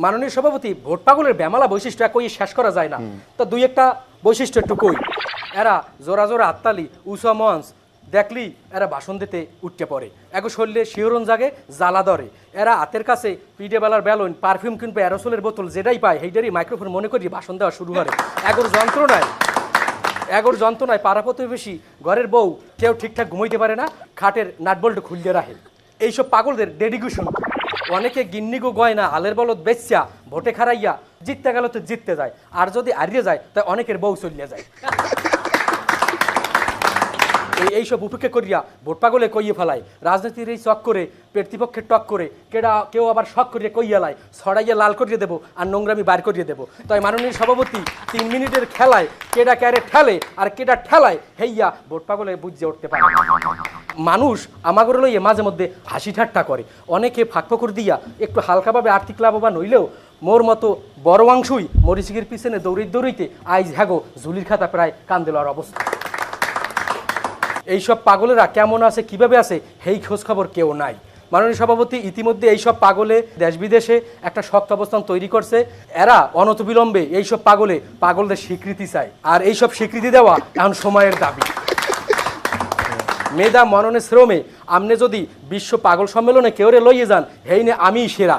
মাননীয় সভাপতি ভোট পাগলের বেমালা বৈশিষ্ট্য কই শেষ করা যায় না, তো দুই একটা বৈশিষ্ট্য একটু কই। এরা জোড়া জোড়া হাততালি উঁচা মঞ্চ দেখলি এরা ভাষণ দিতে উঠতে পড়ে, এগো শরীরে শিহরণ জাগে, জ্বালা ধরে। এরা হাতের কাছে পিঠে বেলার বেলুন, পারফিউম কিনবে, অ্যারোসলের বোতল যেটাই পায় সেইটারই মাইক্রোফোন মনে করি ভাষণ দেওয়া শুরু করে। এগোর যন্ত্রণায় পাড়া প্রতিবেশী ঘরের বউ কেউ ঠিকঠাক ঘুমাইতে পারে না, খাটের নাটবল্ট খুলতে রাখে। এইসব পাগলদের ডেডিকেশন। অনেকে গিন্নিগো গয়না আলের বলদ বেচ্চা ভোটে খারাইয়া জিততে গেল তো জিততে যায়, আর যদি হারিয়ে যায় তাই অনেকের বউ চলিয়ে যায়। এইসব উপেক্ষা করিয়া ভোট পাগলে কইয়ে ফেলায়, রাজনীতির এই চক করে প্রতিপক্ষের টক করে কেউ আবার শখ করিয়ে কইয়ালায়, ছড়াইয়া লাল করিয়ে দেবো আর নোংরামি বার করিয়ে দেবো। তাই মাননীয় সভাপতি 3 মিনিটের খেলায় কেডা ক্যারে ঠেলে আর কেডা ঠেলায় হেইয়া ভোট পাগলে বুঝে উঠতে পারে। মানুষ আমাগরে লইয়ে মাঝে মধ্যে হাসি ঠাট্টা করে, অনেকে ফাঁকফোকর দিয়া একটু হালকাভাবে আর্থিক লাভবান হইলেও মোর মতো বড় অংশই মরিচিকের পিছনে দৌড়িতে আইজ হ্যাগো ঝুলির খাতা প্রায় কান্দেলার অবস্থা। এইসব পাগলেরা কেমন আছে কিভাবে আছে সেই খোঁজ খবর কেউ নাই। মাননীয় সভাপতি ইতিমধ্যে এইসব পাগলে দেশ বিদেশে একটা শক্ত অবস্থান তৈরি করছে। এরা অনতিবিলম্বে এইসব পাগলদের স্বীকৃতি চায়, আর এইসব স্বীকৃতি দেওয়া এখন সময়ের দাবি। মেধা মননে শ্রমে আমনে যদি বিশ্ব পাগল সম্মেলনে কেউরে লইয়ে যান, হেইনে আমিই সেরা।